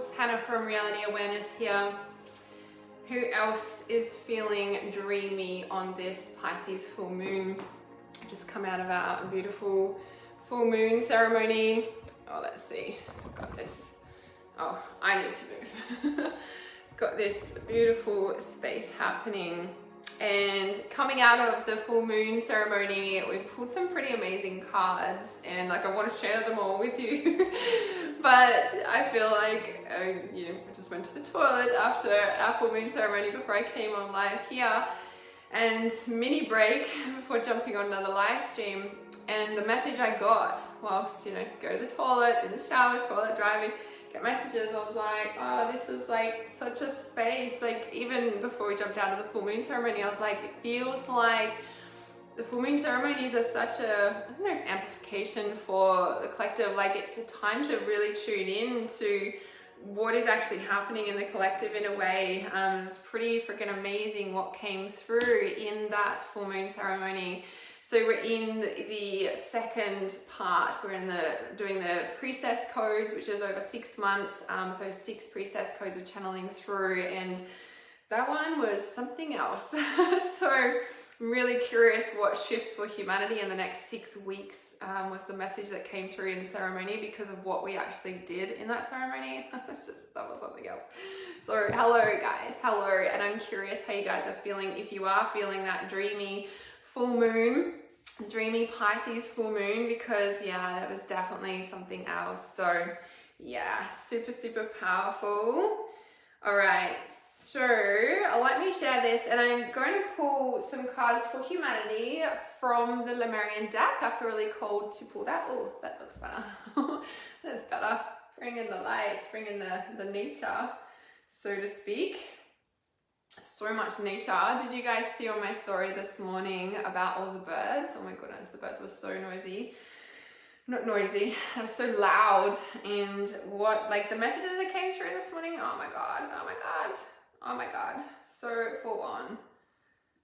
Angels, Hannah from Reality Awareness here. Who else is feeling dreamy on this Pisces full moon? Just come out of our beautiful full moon ceremony. Oh, let's see. Got this. Oh, I need to move. Got this beautiful space happening. And coming out of the full moon ceremony, we pulled some pretty amazing cards, and like I want to share them all with you. But I feel like I just went to the toilet after our full moon ceremony before I came on live here, and mini break before jumping on another live stream. And the message I got whilst go to the toilet, in the shower, toilet, driving, get messages, I was like, oh, this is like such a space. Like even before we jumped out of the full moon ceremony, I was like, it feels like the full moon ceremonies are such a, I don't know if amplification for the collective, like it's a time to really tune in to what is actually happening in the collective in a way. It's pretty freaking amazing what came through in that full moon ceremony. So we're in the second part. We're doing the priestess codes, which is over 6 months. So 6 priestess codes are channeling through, and that one was something else. So I'm really curious what shifts for humanity in the next 6 weeks was the message that came through in ceremony because of what we actually did in that ceremony. That was something else. So hello guys, hello. And I'm curious how you guys are feeling. If you are feeling that dreamy full moon, dreamy Pisces full moon, because yeah, that was definitely something else. So yeah, super, super powerful. All right, so let me share this, and I'm going to pull some cards for humanity from the Lemurian deck. I feel really called to pull that. Oh, that looks better. That's better. Bring in the lights, bring in the nature, so to speak. So much nature. Did you guys see on my story this morning about all the birds? Oh my goodness, the birds were so noisy. Not noisy, they were so loud. And what, like the messages that came through this morning, oh my god, oh my god, oh my god. So full on.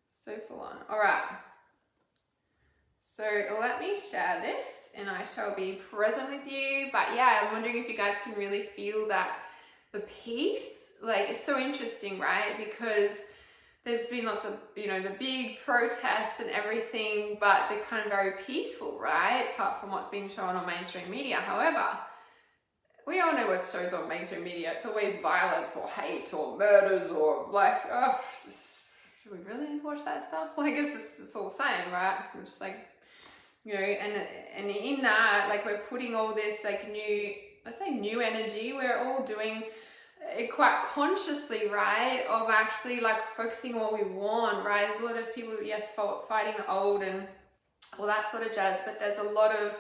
So full on. Alright. So let me share this and I shall be present with you. But yeah, I'm wondering if you guys can really feel that the peace. Like it's so interesting, right? Because there's been lots of, the big protests and everything, but they're kind of very peaceful, right? Apart from what's being shown on mainstream media. However, we all know what shows on mainstream media. It's always violence or hate or murders or like, oh, just, do we really need to watch that stuff? Like it's all the same, right? I'm just like, and in that, like we're putting all this like new, let's say new energy, we're all doing it quite consciously, right, of actually like focusing on what we want, right? There's a lot of people, yes, fighting the old and all that sort of jazz, but there's a lot of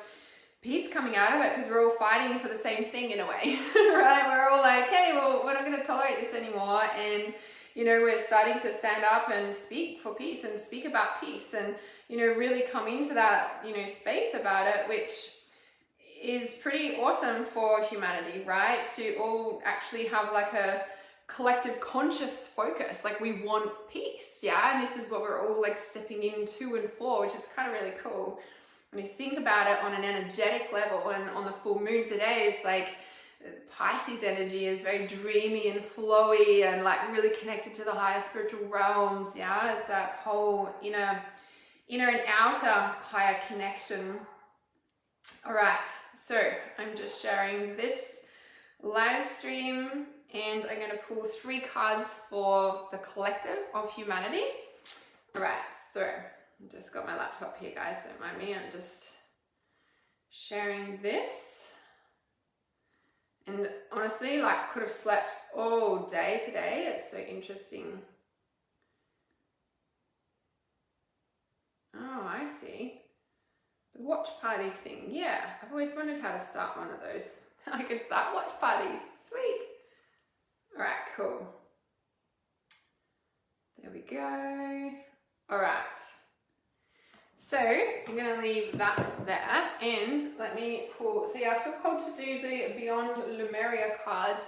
peace coming out of it because we're all fighting for the same thing in a way, right? We're all like, hey, well, we're not going to tolerate this anymore, and we're starting to stand up and speak for peace and speak about peace and really come into that space about it, which is pretty awesome for humanity, right? To all actually have like a collective conscious focus, like we want peace, yeah? And this is what we're all like stepping into and for, which is kind of really cool. When you think about it on an energetic level, and on the full moon today is like Pisces energy is very dreamy and flowy and like really connected to the higher spiritual realms, yeah? It's that whole inner and outer higher connection. All right, so I'm just sharing this live stream and I'm going to pull 3 cards for the collective of humanity. All right, so I just got my laptop here, guys, don't mind me. I'm just sharing this. And honestly, like could have slept all day today. It's so interesting. Oh, I see. The watch party thing, yeah. I've always wondered how to start one of those. I can start watch parties, sweet. All right, cool. There we go. All right. So I'm gonna leave that there, and let me pull, so yeah, I feel called to do the Beyond Lemuria cards,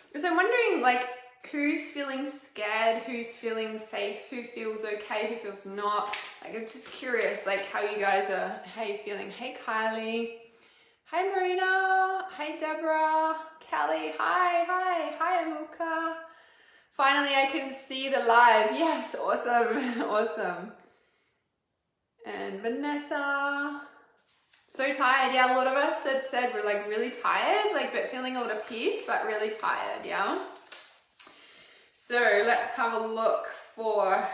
because I'm wondering like who's feeling scared, who's feeling safe, who feels okay, who feels not. Like I'm just curious like how you guys are, how you feeling. Hey Kylie, Hi Marina, hi Deborah, Kelly, hi Amuka. Finally I can see the live. Yes, awesome, awesome. And Vanessa. So tired, yeah, a lot of us had said we're like really tired, like but feeling a lot of peace, but really tired, yeah? So let's have a look for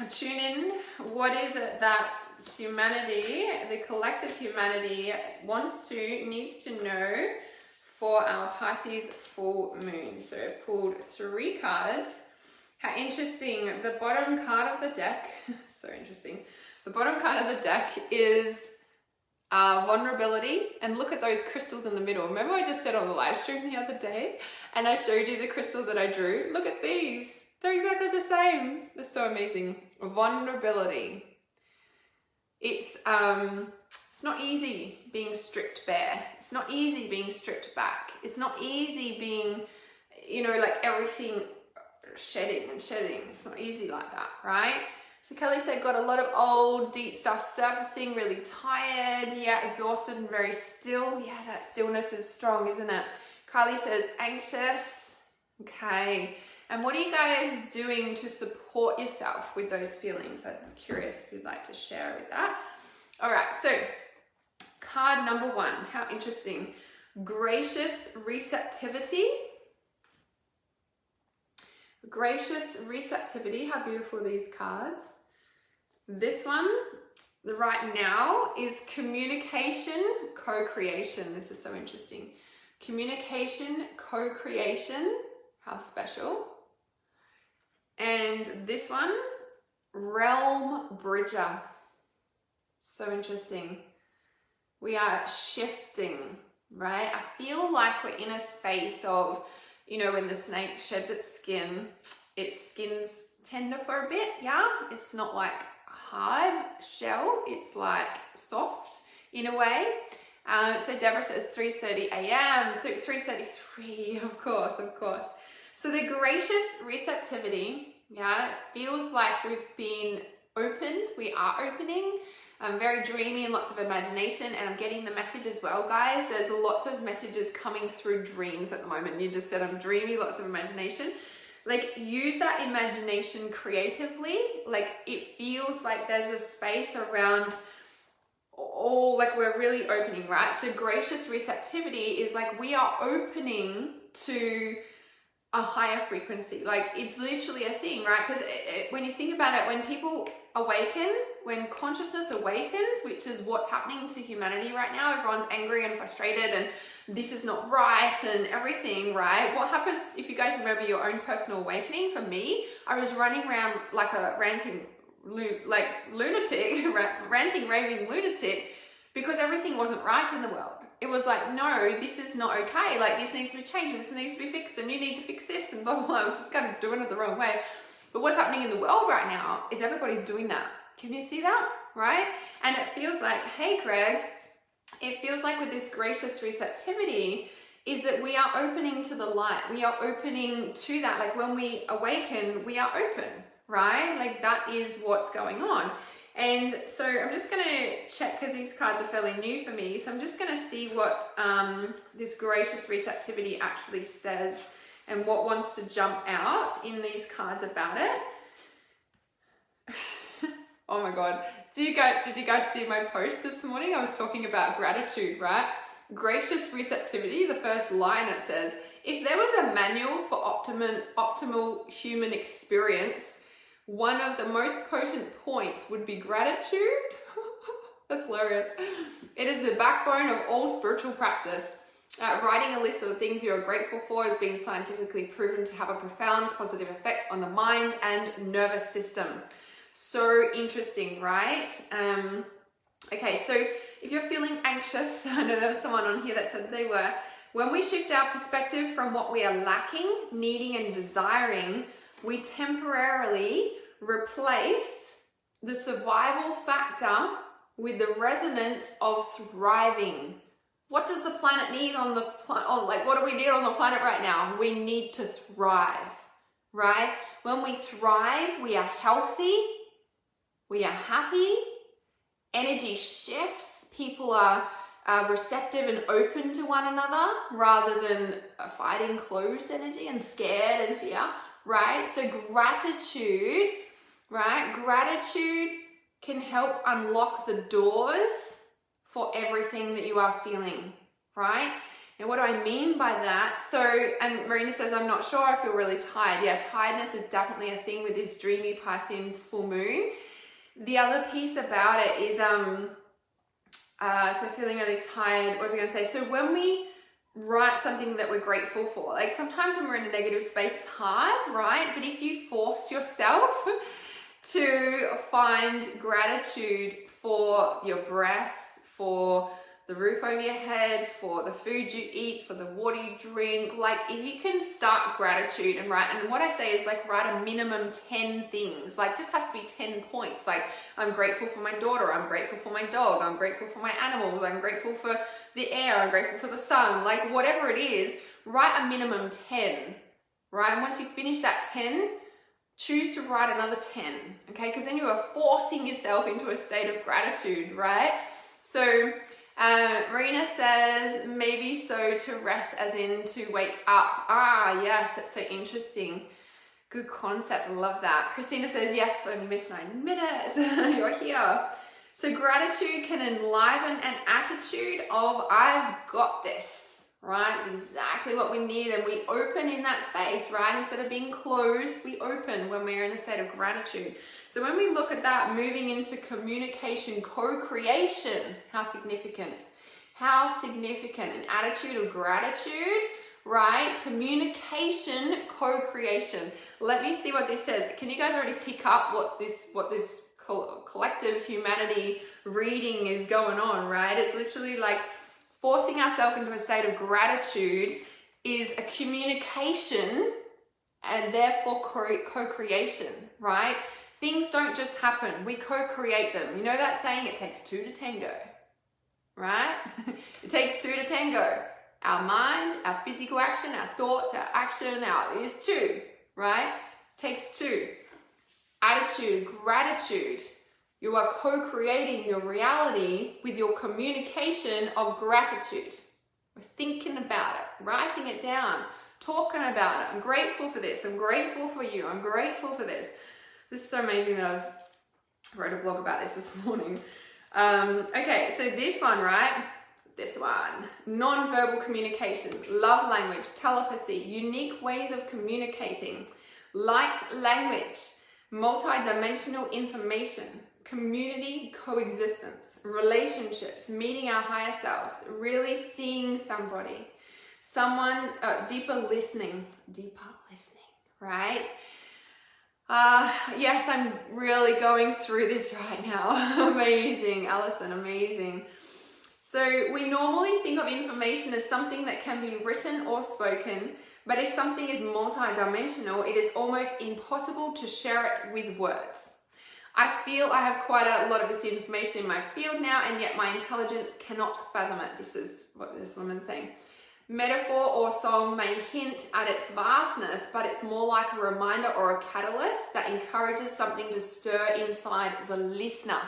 tune in. What is it that humanity, the collective humanity needs to know for our Pisces full moon? So I pulled 3 cards. How interesting. The bottom card of the deck, so interesting. The bottom card of the deck is vulnerability, and look at those crystals in the middle. Remember I just said on the live stream the other day and I showed you the crystal that I drew? Look at these. They're exactly the same. They're so amazing. Vulnerability. It's not easy being stripped bare. It's not easy being stripped back. It's not easy being, you know, like everything shedding. It's not easy like that, right? So Kelly said, got a lot of old deep stuff surfacing, really tired, yeah, exhausted and very still. Yeah, that stillness is strong, isn't it? Carly says, anxious. Okay. And what are you guys doing to support yourself with those feelings? I'm curious if you'd like to share with that. All right, so card number 1, how interesting. Gracious receptivity. Gracious receptivity, how beautiful these cards. This one, the right now, is communication, co-creation. This is so interesting. Communication, co-creation, how special. And this one, realm bridger. So interesting. We are shifting, right? I feel like we're in a space of, you know, when the snake sheds its skin's tender for a bit, yeah? It's not like hard shell, it's like soft in a way. So Deborah says 3:30 a.m., 3:33, of course. So the gracious receptivity, yeah, it feels like we've been opened, we are opening. I'm very dreamy and lots of imagination, and I'm getting the message as well, guys. There's lots of messages coming through dreams at the moment. You just said I'm dreamy, lots of imagination. Like, use that imagination creatively. Like, it feels like there's a space around all, like we're really opening, right? So gracious receptivity is like we are opening to a higher frequency. Like, it's literally a thing, right? Because when you think about it, when people awaken, when consciousness awakens, which is what's happening to humanity right now, everyone's angry and frustrated and this is not right and everything, right? What happens, if you guys remember your own personal awakening? For me, I was running around like a ranting lunatic, ranting, raving lunatic, because everything wasn't right in the world. It was like, no, this is not okay. Like, this needs to be changed. This needs to be fixed, and you need to fix this, and blah, blah, blah. I was just kind of doing it the wrong way. But what's happening in the world right now is everybody's doing that. Can you see that? Right? And it feels like, hey, Greg, it feels like with this gracious receptivity is that we are opening to the light. We are opening to that. Like, when we awaken, we are open, right? Like, that is what's going on. And so I'm just going to check, because these cards are fairly new for me. So I'm just going to see what this gracious receptivity actually says and what wants to jump out in these cards about it. Oh my God. Did you guys see my post this morning? I was talking about gratitude, right? Gracious receptivity, the first line, it says, if there was a manual for optimal human experience, one of the most potent points would be gratitude. That's hilarious. It is the backbone of all spiritual practice. Writing a list of the things you are grateful for is being scientifically proven to have a profound positive effect on the mind and nervous system. So interesting, right? Okay, so if you're feeling anxious, I know there was someone on here that said they were, when we shift our perspective from what we are lacking, needing, and desiring, we temporarily replace the survival factor with the resonance of thriving. What does the planet need on the planet? Oh, like, what do we need on the planet right now? We need to thrive, right? When we thrive, we are healthy, we are happy, energy shifts. People are receptive and open to one another rather than fighting closed energy and scared and fear, right? So gratitude, right? Gratitude can help unlock the doors for everything that you are feeling, right? And what do I mean by that? So, and Marina says, I'm not sure, I feel really tired. Yeah, tiredness is definitely a thing with this dreamy Piscean full moon. The other piece about it is, so feeling really tired, what was I going to say? So when we write something that we're grateful for, like sometimes when we're in a negative space, it's hard, right? But if you force yourself to find gratitude for your breath, for the roof over your head, for the food you eat, for the water you drink, like if you can start gratitude and write, and what I say is like write a minimum 10 things, like just has to be 10 points. Like I'm grateful for my daughter, I'm grateful for my dog, I'm grateful for my animals, I'm grateful for the air, I'm grateful for the sun, like whatever it is, write a minimum 10, right? And once you finish that 10, choose to write another 10, okay? Because then you are forcing yourself into a state of gratitude, right? So Marina says, maybe so to rest as in to wake up. Ah, yes, that's so interesting. Good concept, love that. Christina says, yes, only missed 9 minutes. You're here. So gratitude can enliven an attitude of, I've got this, right? It's exactly what we need, and we open in that space, right? Instead of being closed, we open when we're in a state of gratitude. So when we look at that, moving into communication, co-creation, how significant? How significant? An attitude of gratitude, right? Communication, co-creation. Let me see what this says. Can you guys already pick up what this collective humanity reading is going on, right? It's literally like forcing ourselves into a state of gratitude is a communication and therefore co-creation, right? Things don't just happen, we co-create them. You know that saying, it takes two to tango, right? It takes two to tango. Our mind, our physical action, our thoughts, our action, is two, right? It takes two. Attitude, gratitude. You are co-creating your reality with your communication of gratitude. We're thinking about it, writing it down, talking about it. I'm grateful for this. I'm grateful for you. I'm grateful for this. This is so amazing that I wrote a blog about this morning. Okay, so this one, right? This one. Non-verbal communication, love language, telepathy, unique ways of communicating, light language, multi-dimensional information, community coexistence, relationships, meeting our higher selves, really seeing somebody, someone, deeper listening, right? Yes, I'm really going through this right now. Amazing, Alison, amazing. So we normally think of information as something that can be written or spoken, but if something is multi-dimensional, it is almost impossible to share it with words. I feel I have quite a lot of this information in my field now, and yet my intelligence cannot fathom it. This is what this woman's saying. Metaphor or song may hint at its vastness, but it's more like a reminder or a catalyst that encourages something to stir inside the listener.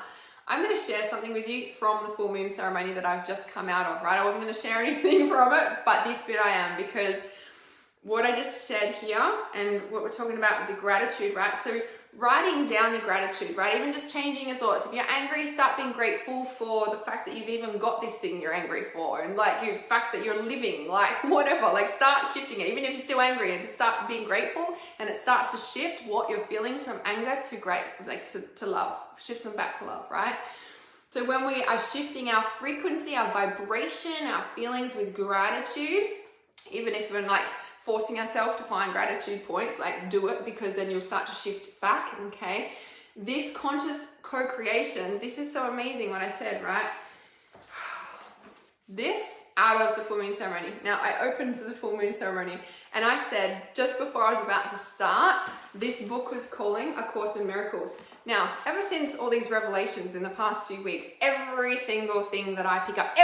I'm going to share something with you from the full moon ceremony that I've just come out of, right? I wasn't going to share anything from it, but this bit I am, because what I just shared here and what we're talking about with the gratitude, right? So writing down the gratitude, right? Even just changing your thoughts. If you're angry, start being grateful for the fact that you've even got this thing you're angry for, and like the fact that you're living, like whatever, like start shifting it. Even if you're still angry, and just start being grateful, and it starts to shift what your feelings from anger to to love, shifts them back to love, right? So when we are shifting our frequency, our vibration, our feelings with gratitude, even if we're like forcing ourselves to find gratitude points, like do it, because then you'll start to shift back, okay? This conscious co-creation, this is so amazing what I said, right? This out of the full moon ceremony. Now I opened the full moon ceremony and I said, just before I was about to start, this book was calling A Course in Miracles. Now, ever since all these revelations in the past few weeks, every single thing that I pick up,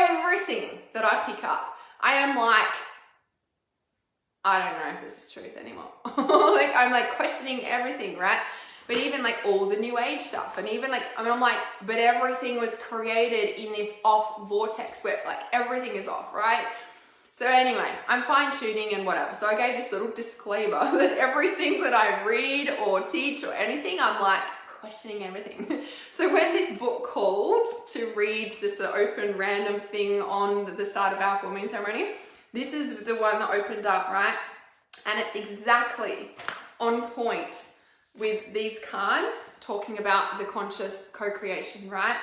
I am like, I don't know if this is truth anymore. Like I'm like questioning everything, right? But even like all the new age stuff, and even like, I mean, I'm like, but everything was created in this off vortex where like everything is off, right? So anyway, I'm fine tuning and whatever. So I gave this little disclaimer that everything that I read or teach or anything, I'm like questioning everything. So when this book called to read just an open random thing on the start of our full moon ceremony, this is the one that opened up, right? And it's exactly on point with these cards talking about the conscious co-creation, right?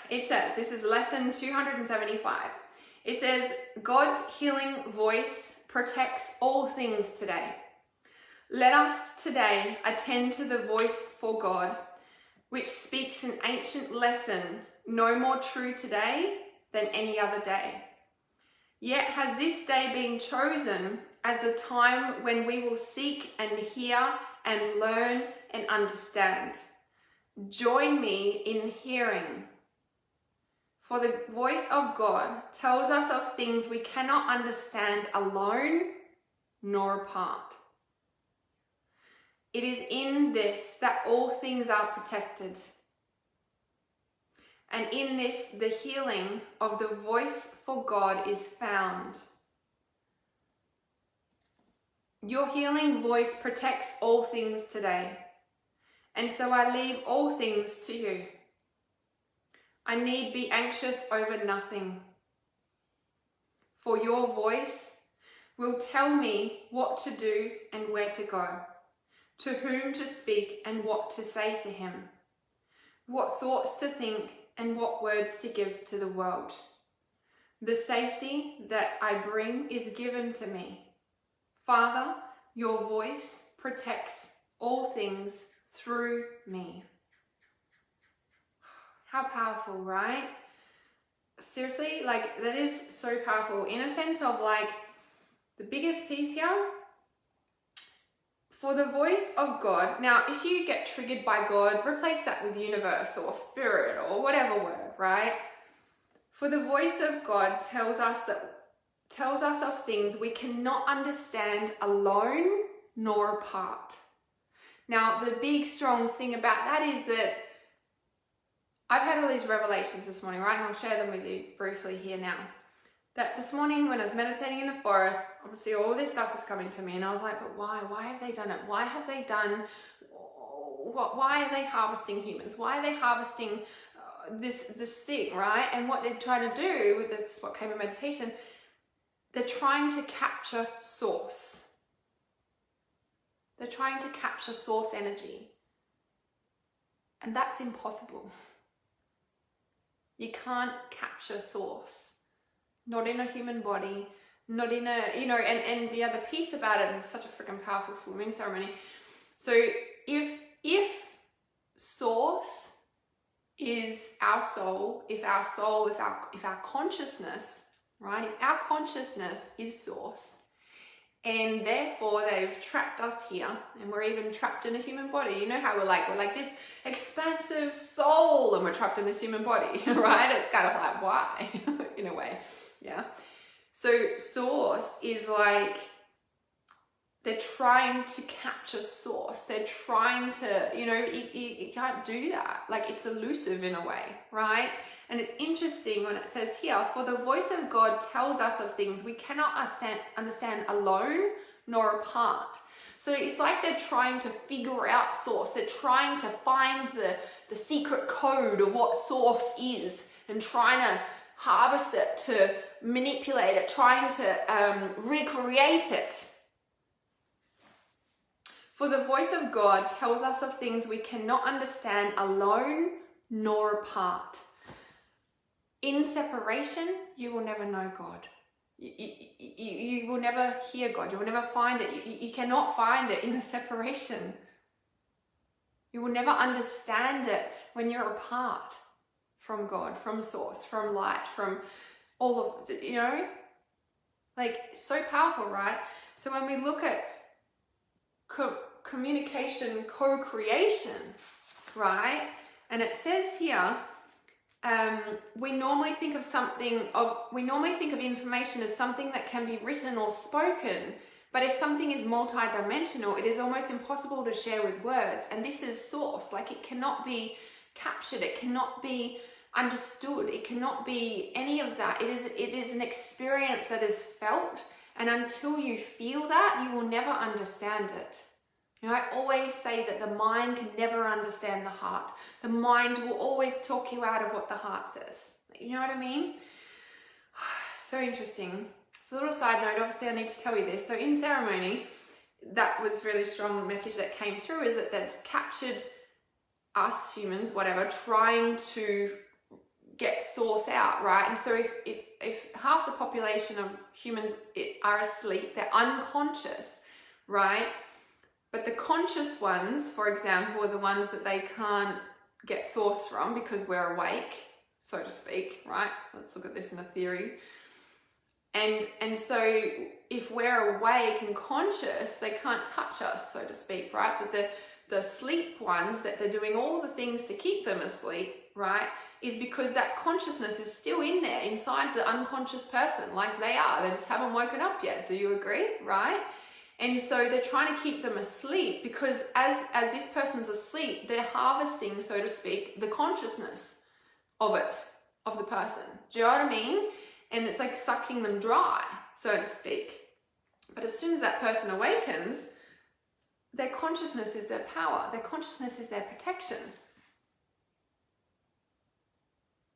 It says, this is lesson 275. It says, God's healing voice protects all things today. Let us today attend to the voice for God, which speaks an ancient lesson, no more true today than any other day. Yet has this day been chosen as the time when we will seek and hear and learn and understand. Join me in hearing. For the voice of God tells us of things we cannot understand alone nor apart. It is in this that all things are protected. And in this, the healing of the voice for God is found. Your healing voice protects all things today. And so I leave all things to you. I need be anxious over nothing. For your voice will tell me what to do and where to go, to whom to speak and what to say to him, what thoughts to think and what words to give to the world. The safety that I bring is given to me. Father, your voice protects all things through me. How powerful, right? Seriously, like that is so powerful in a sense of like the biggest piece here. For the voice of God, now if you get triggered by God, replace that with universe or spirit or whatever word, right? For the voice of God tells us of things we cannot understand alone nor apart. Now, the big strong thing about that is that I've had all these revelations this morning, right? And I'll share them with you briefly here now. That this morning when I was meditating in the forest, obviously all this stuff was coming to me and I was like, but why? Why have they done it? Why have they done, why are they harvesting humans? Why are they harvesting this thing, right? And what they're trying to do with this, what came in meditation, they're trying to capture source. They're trying to capture source energy. And that's impossible. You can't capture source. Not in a human body, not in a, and the other piece about it, was such a freaking powerful full moon ceremony. So if source is our soul, if our consciousness, right? If our consciousness is source, and therefore they've trapped us here, and we're even trapped in a human body. You know how we're like this expansive soul, and we're trapped in this human body, right? It's kind of like, why? In a way, yeah. So source is like, they're trying to capture source. They're trying to, you can't do that. Like, it's elusive in a way, right? And it's interesting when it says here, for the voice of God tells us of things we cannot understand alone nor apart. So it's like they're trying to figure out source. They're trying to find the secret code of what source is and trying to harvest it, to manipulate it, trying to recreate it. For the voice of God tells us of things we cannot understand alone nor apart. In separation, you will never know God. You will never hear God. You will never find it. You cannot find it in a separation. You will never understand it when you're apart from God, from source, from light, from all of, like, so powerful, right? So when we look at communication, co-creation, right? And it says here, we normally think of information as something that can be written or spoken, But if something is multidimensional, it is almost impossible to share with words. And this is source, like it cannot be captured, it cannot be understood, it cannot be any of that. It is an experience that is felt, and until you feel that, you will never understand it. You know, I always say that the mind can never understand the heart. The mind will always talk you out of what the heart says. You know what I mean? So interesting. So a little side note, obviously I need to tell you this. So in ceremony, that was really strong message that came through, is that they've captured us humans, whatever, trying to get source out, right? And so if half the population of humans are asleep, they're unconscious, right? But the conscious ones, for example, are the ones that they can't get source from because we're awake, so to speak, right? Let's look at this in a theory. And so if we're awake and conscious, they can't touch us, so to speak, right? But the sleep ones, that they're doing all the things to keep them asleep, right, is because that consciousness is still in there inside the unconscious person, like they are. They just haven't woken up yet. Do you agree, right? And so they're trying to keep them asleep because as this person's asleep, they're harvesting, so to speak, the consciousness of it, of the person. Do you know what I mean? And it's like sucking them dry, so to speak. But as soon as that person awakens, their consciousness is their power. Their consciousness is their protection.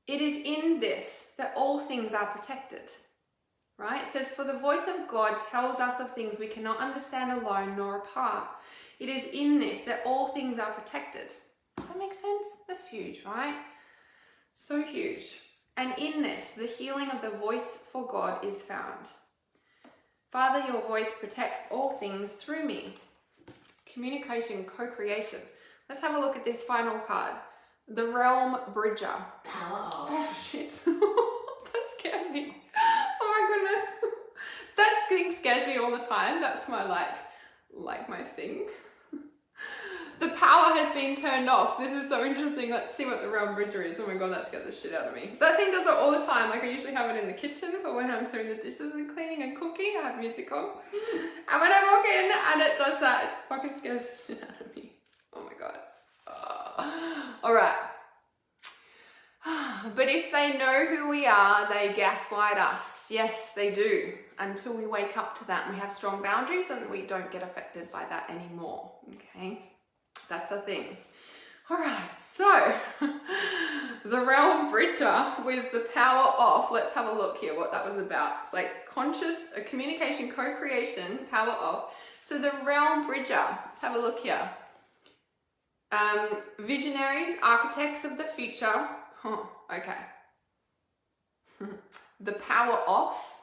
It is in this that all things are protected, right? It says, for the voice of God tells us of things we cannot understand alone nor apart. It is in this that all things are protected. Does that make sense? That's huge, right? So huge. And in this, the healing of the voice for God is found. Father, your voice protects all things through me. Communication, co-creation. Let's have a look at this final card. The Realm Bridger. Power off. Oh shit. That scared me. Oh my goodness. That thing scares me all the time. That's my like my thing. The power has been turned off. This is so interesting. Let's see what the Realm Bridger is. Oh my god, that scared the shit out of me. That thing does it all the time. Like I usually have it in the kitchen for when I'm doing the dishes and cleaning and cooking. I have music on. And when I walk in and it does that, it fucking scares the shit out of me. Oh my god. All right. But if they know who we are, they gaslight us. Yes, they do. Until we wake up to that and we have strong boundaries, and we don't get affected by that anymore. Okay? That's a thing. All right, so the Realm Bridger with the power off. Let's have a look here what that was about. It's like conscious communication, co-creation, power off. So the Realm Bridger, let's have a look here. Visionaries, architects of the future. Oh, okay. The power off.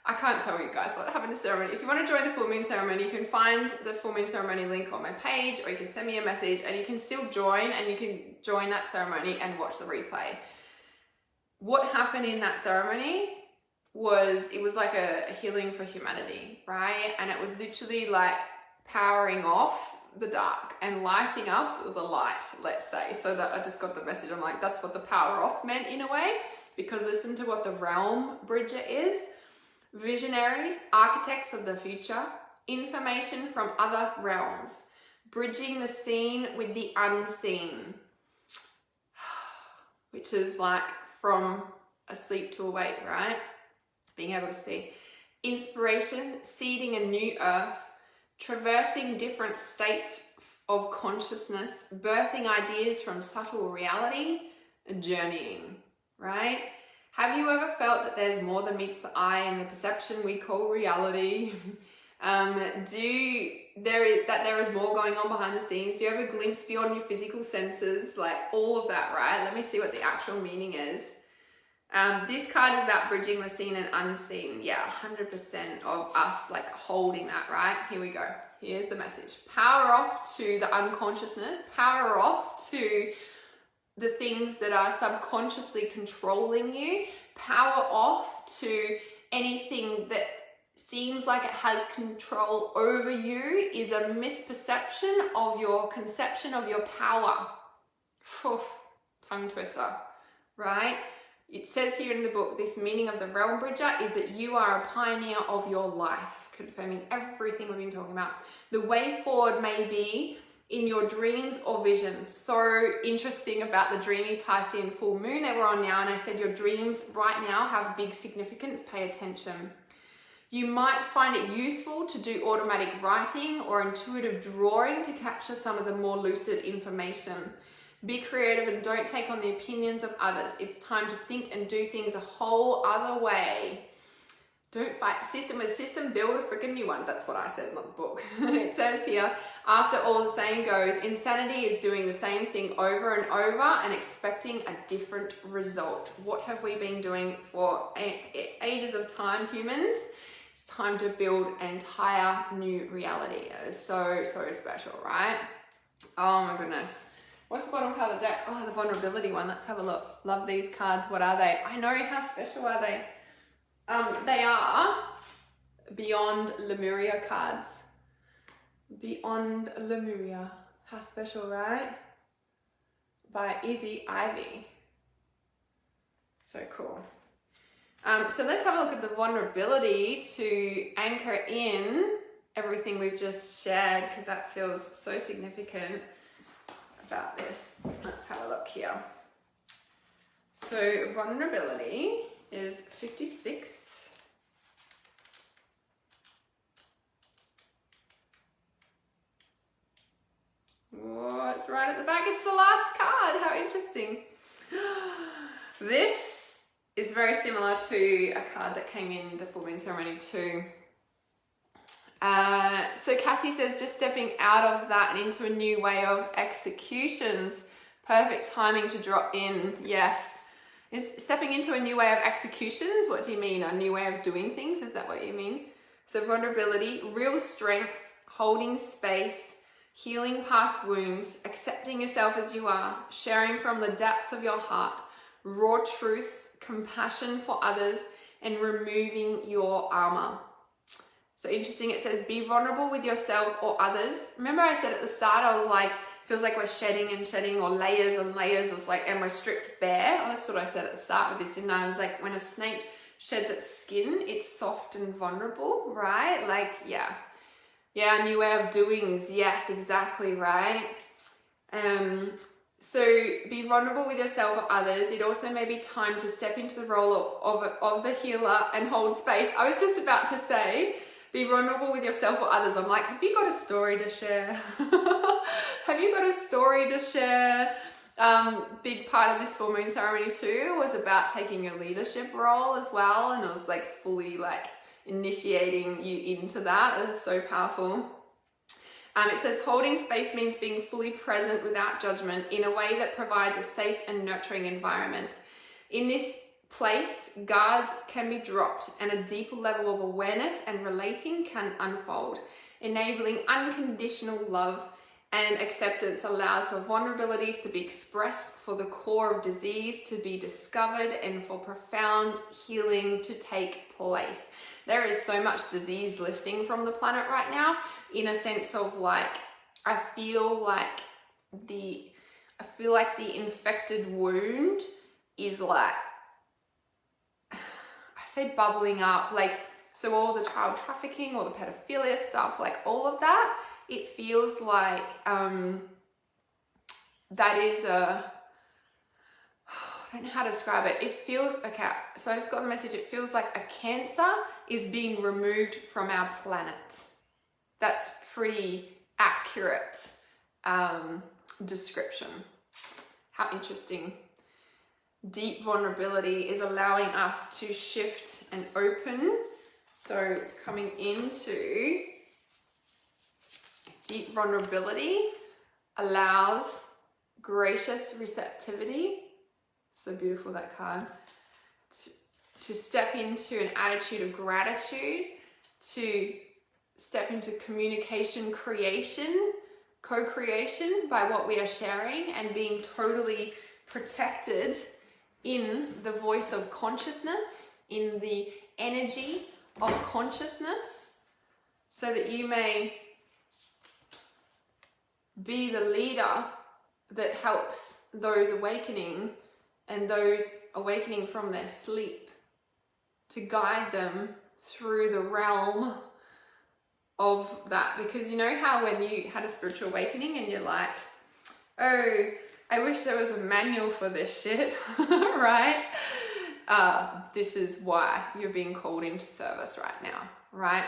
I can't tell you guys what happened to ceremony. If you want to join the full moon ceremony, you can find the full moon ceremony link on my page, or you can send me a message and you can still join, and you can join that ceremony and watch the replay. What happened in that ceremony was, it was like a healing for humanity, right? And it was literally like powering off the dark and lighting up the light, let's say. So that I just got the message. I'm like, that's what the power off meant in a way, because listen to what the Realm Bridger is. Visionaries, architects of the future, information from other realms, bridging the seen with the unseen, which is like from asleep to awake, right? Being able to see. Inspiration, seeding a new earth, traversing different states of consciousness, birthing ideas from subtle reality, journeying, right? Have you ever felt that there's more than meets the eye in the perception we call reality? There is more going on behind the scenes? Do you have a glimpse beyond your physical senses? Like all of that, right? Let me see what the actual meaning is. This card is about bridging the seen and unseen. Yeah, 100% of us like holding that, right? Here we go. Here's the message. Power off to the unconsciousness. Power off to the things that are subconsciously controlling you. Power off to anything that seems like it has control over you is a misperception of your conception of your power. Tongue twister, right? It says here in the book, this meaning of the Realm Bridger is that you are a pioneer of your life, confirming everything we've been talking about. The way forward may be in your dreams or visions. So interesting about the dreamy Piscean full moon that we're on now. And I said your dreams right now have big significance. Pay attention. You might find it useful to do automatic writing or intuitive drawing to capture some of the more lucid information. Be creative and don't take on the opinions of others. It's time to think and do things a whole other way. Don't fight system with system, build a freaking new one. That's what I said, not the book. It says here, after all the saying goes, insanity is doing the same thing over and over and expecting a different result. What have we been doing for ages of time, humans? It's time to build an entire new reality. It is so, so special, right? Oh my goodness. What's the bottom card of the deck? Oh, the vulnerability one. Let's have a look. Love these cards. What are they? I know, how special are they? They are Beyond Lemuria cards. Beyond Lemuria. How special, right? By Izzy Ivy. So cool. So let's have a look at the vulnerability to anchor in everything we've just shared, because that feels so significant about this. Let's have a look here. So vulnerability is 56. Oh, it's right at the back. It's the last card. How interesting. This is very similar to a card that came in the full moon ceremony too. So Cassie says, just stepping out of that and into a new way of executions. Perfect timing to drop in. Yes. Is stepping into a new way of executions. What do you mean? A new way of doing things? Is that what you mean? So vulnerability, real strength, holding space, healing past wounds, accepting yourself as you are, sharing from the depths of your heart, raw truths, compassion for others, and removing your armor. So interesting, it says, be vulnerable with yourself or others. Remember I said at the start, I was like, feels like we're shedding and shedding, or layers and layers. It's like, and we're stripped bare. Oh, that's what I said at the start with this, didn't I? I was like, when a snake sheds its skin, it's soft and vulnerable, right? Like, yeah. Yeah, new way of doings. Yes, exactly, right? So be vulnerable with yourself or others. It also may be time to step into the role of the healer and hold space. I was just about to say, be vulnerable with yourself or others. I'm like, have you got a story to share? Have you got a story to share? Big part of this full moon ceremony too was about taking your leadership role as well. And it was like fully like initiating you into that. It was so powerful. It says holding space means being fully present without judgment in a way that provides a safe and nurturing environment. In this place, guards can be dropped and a deeper level of awareness and relating can unfold. Enabling unconditional love and acceptance allows for vulnerabilities to be expressed, for the core of disease to be discovered, and for profound healing to take place. There is so much disease lifting from the planet right now, in a sense of like, I feel like the infected wound is like, I say bubbling up, like, so all the child trafficking, all the pedophilia stuff, like all of that, it feels like that is a, I don't know how to describe it. It feels, okay, so I just got the message, it feels like a cancer is being removed from our planet. That's pretty accurate description. How interesting. Deep vulnerability is allowing us to shift and open. So coming into deep vulnerability allows gracious receptivity. So beautiful, that card. To step into an attitude of gratitude, to step into communication, creation, co-creation by what we are sharing, and being totally protected in the voice of consciousness, in the energy of consciousness, so that you may be the leader that helps those awakening and those awakening from their sleep to guide them through the realm of that. Because you know how when you had a spiritual awakening and you're like, oh, I wish there was a manual for this shit, right? This is why you're being called into service right now, right?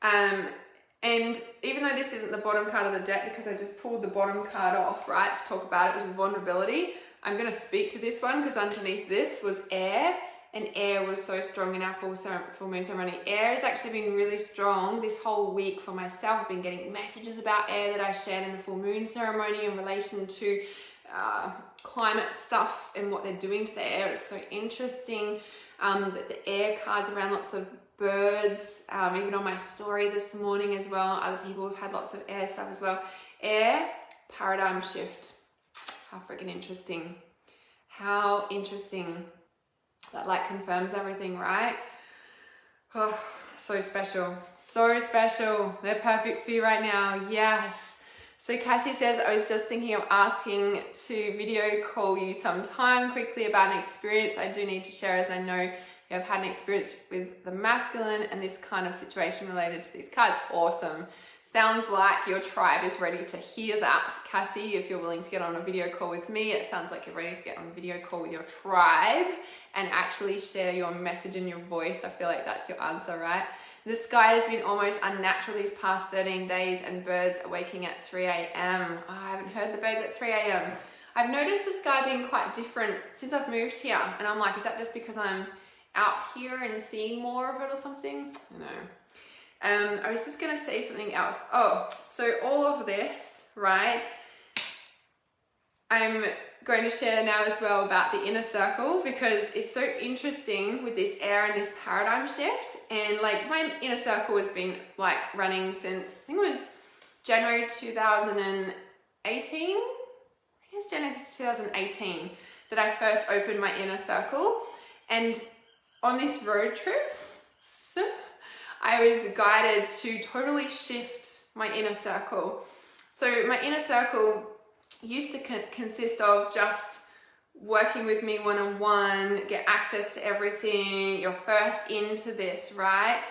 And even though this isn't the bottom card of the deck, because I just pulled the bottom card off, right, to talk about it, which is vulnerability, I'm going to speak to this one because underneath this was air, and air was so strong in our full moon ceremony. Air has actually been really strong this whole week for myself. I've been getting messages about air that I shared in the full moon ceremony in relation to climate stuff and what they're doing to the air. It's so interesting that the air cards around lots of birds, even on my story this morning as well. Other people have had lots of air stuff as well. Air, paradigm shift. How freaking interesting. How interesting. That like confirms everything, right? Oh, so special. So special. They're perfect for you right now. Yes. So Cassie says, I was just thinking of asking to video call you sometime quickly about an experience I do need to share, as I know you have had an experience with the masculine and this kind of situation related to these cards. Awesome. Sounds like your tribe is ready to hear that. Cassie, if you're willing to get on a video call with me, it sounds like you're ready to get on a video call with your tribe and actually share your message and your voice. I feel like that's your answer, right? The sky has been almost unnatural these past 13 days and birds are waking at 3 a.m. Oh, I haven't heard the birds at 3 a.m. I've noticed the sky being quite different since I've moved here. And I'm like, is that just because I'm out here and seeing more of it or something? No. I was just going to say something else. Oh, so all of this, right? I'm going to share now as well about the inner circle, because it's so interesting with this air and this paradigm shift. And like my inner circle has been like running since, I think it was January 2018. I think it's January 2018 that I first opened my inner circle. And on this road trips, I was guided to totally shift my inner circle. So my inner circle used to consist of just working with me one-on-one, get access to everything, you're first into this, right?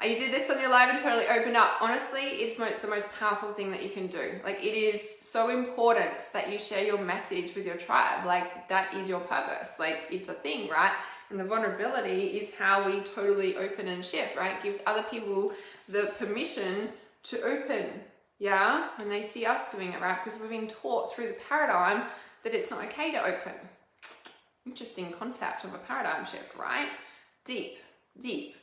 You did this on your live and totally opened up. Honestly, it's the most powerful thing that you can do. Like, it is so important that you share your message with your tribe. Like, that is your purpose. Like, it's a thing, right? And the vulnerability is how we totally open and shift, right? It gives other people the permission to open, yeah? When they see us doing it, right? Because we've been taught through the paradigm that it's not okay to open. Interesting concept of a paradigm shift, right? Deep, deep.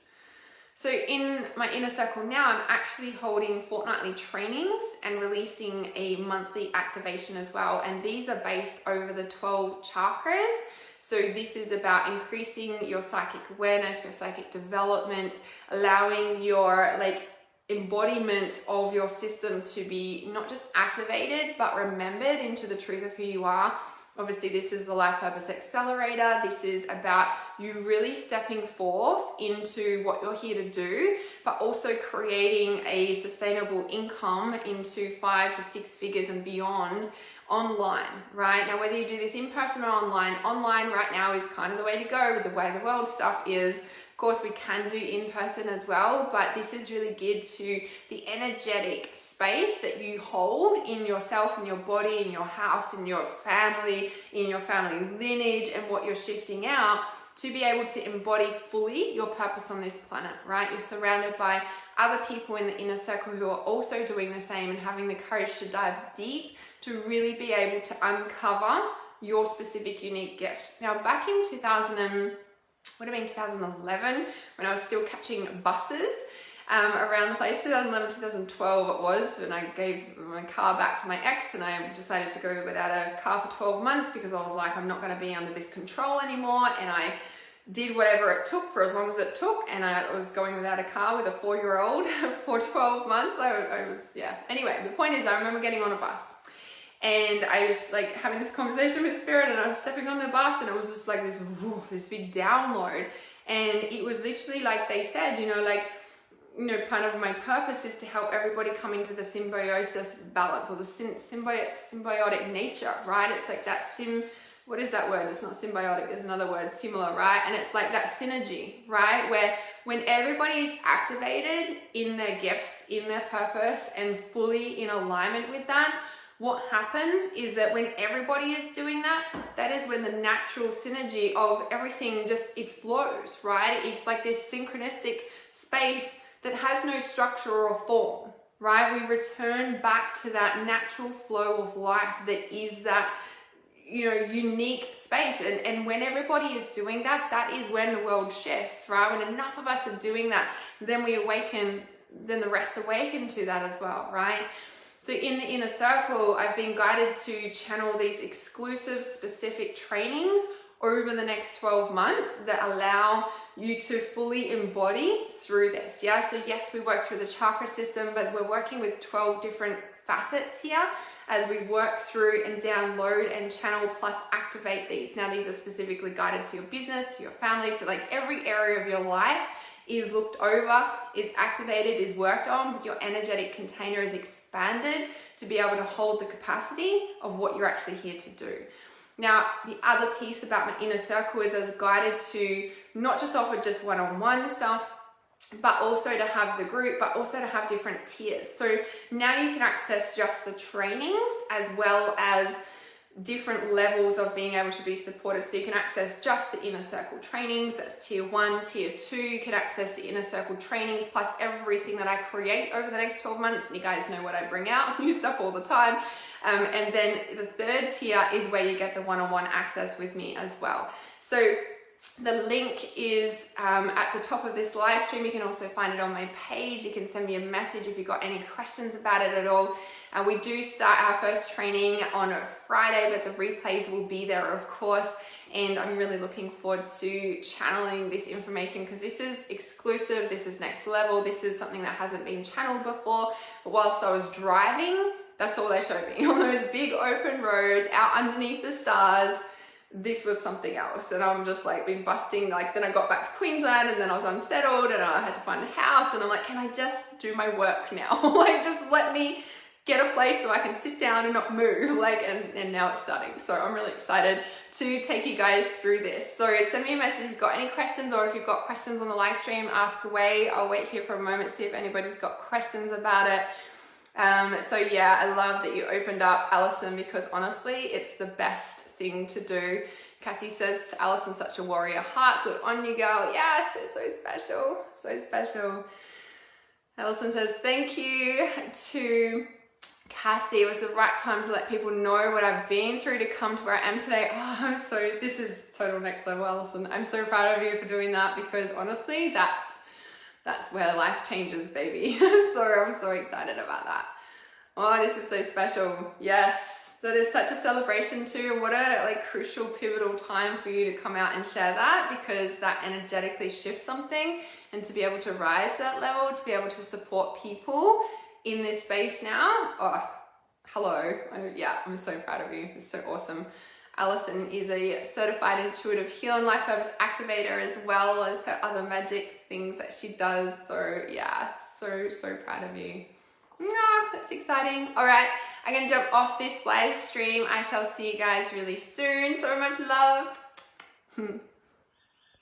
So in my inner circle now, I'm actually holding fortnightly trainings and releasing a monthly activation as well. And these are based over the 12 chakras. So this is about increasing your psychic awareness, your psychic development, allowing your like embodiment of your system to be not just activated, but remembered into the truth of who you are. Obviously, this is the Life Purpose Accelerator. This is about you really stepping forth into what you're here to do, but also creating a sustainable income into 5 to 6 figures and beyond online, right? Now, whether you do this in person or online right now is kind of the way to go with the way the world stuff is. Of course, we can do in person as well, but this is really geared to the energetic space that you hold in yourself, in your body, in your house, in your family lineage, and what you're shifting out to be able to embody fully your purpose on this planet, right? You're surrounded by other people in the inner circle who are also doing the same and having the courage to dive deep to really be able to uncover your specific unique gift. Now, back in 2011, when I was still catching buses around the place, 2011, 2012 it was, when I gave my car back to my ex and I decided to go without a car for 12 months because I was like, I'm not going to be under this control anymore. And I did whatever it took for as long as it took, and I was going without a car with a 4-year-old for 12 months. I was, yeah. Anyway, the point is, I remember getting on a bus and I was like having this conversation with Spirit, and I was stepping on the bus and it was just like this big download. And it was literally like they said, part of my purpose is to help everybody come into the symbiosis balance, or the symbiotic nature, right? It's like that what is that word? It's not symbiotic, there's another word, similar, right? And it's like that synergy, right? Where when everybody is activated in their gifts, in their purpose, and fully in alignment with that, what happens is that when everybody is doing that, that is when the natural synergy of everything just, it flows, right? It's like this synchronistic space that has no structure or form, right? We return back to that natural flow of life that is that, you know, unique space. And when everybody is doing that, that is when the world shifts, right? When enough of us are doing that, then we awaken, then the rest awaken to that as well, right? So in the inner circle, I've been guided to channel these exclusive specific trainings over the next 12 months that allow you to fully embody through this. Yeah, so yes, we work through the chakra system, but we're working with 12 different facets here as we work through and download and channel plus activate these. Now, these are specifically guided to your business, to your family, to like every area of your life is looked over, is activated, is worked on, but your energetic container is expanded to be able to hold the capacity of what you're actually here to do. Now, the other piece about my inner circle is I was guided to not just offer just one-on-one stuff, but also to have the group, but also to have different tiers. So now you can access just the trainings as well as different levels of being able to be supported. So you can access just the inner circle trainings, that's tier 1, tier 2. You can access the inner circle trainings plus everything that I create over the next 12 months. And you guys know what I bring out, new stuff all the time. And then the third tier is where you get the one-on-one access with me as well. So the link is at the top of this live stream. You can also find it on my page. You can send me a message if you've got any questions about it at all. We do start our first training on Friday, but the replays will be there, of course. And I'm really looking forward to channeling this information because this is exclusive. This is next level. This is something that hasn't been channeled before. But whilst I was driving, that's all they showed me on those big open roads out underneath the stars. This was something else, and I'm just like been busting. Like then I got back to Queensland and then I was unsettled and I had to find a house, and I'm like, can I just do my work now? Like just let me get a place so I can sit down and not move. Like and now it's starting, so I'm really excited to take you guys through this. So send me a message if you've got any questions, or if you've got questions on the live stream, ask away. I'll wait here for a moment, see if anybody's got questions about it. So yeah, I love that you opened up, Alison, because honestly, it's the best thing to do. Cassie says to Alison, such a warrior heart. Good on you, girl. Yes, it's so special. So special. Alison says, thank you to Cassie. It was the right time to let people know what I've been through to come to where I am today. Oh, this is total next level, Alison. I'm so proud of you for doing that, because honestly, that's where life changes, baby. So I'm so excited about that. Oh, this is so special. Yes, that is such a celebration too. What a like crucial, pivotal time for you to come out and share that, because that energetically shifts something, and to be able to rise to that level, to be able to support people in this space now. Oh, hello. Yeah, I'm so proud of you. It's so awesome. Alison is a certified intuitive healer and life purpose activator, as well as her other magic things that she does. So yeah, so proud of you. That's exciting. All right, I'm gonna jump off this live stream. I shall see you guys really soon. So much love.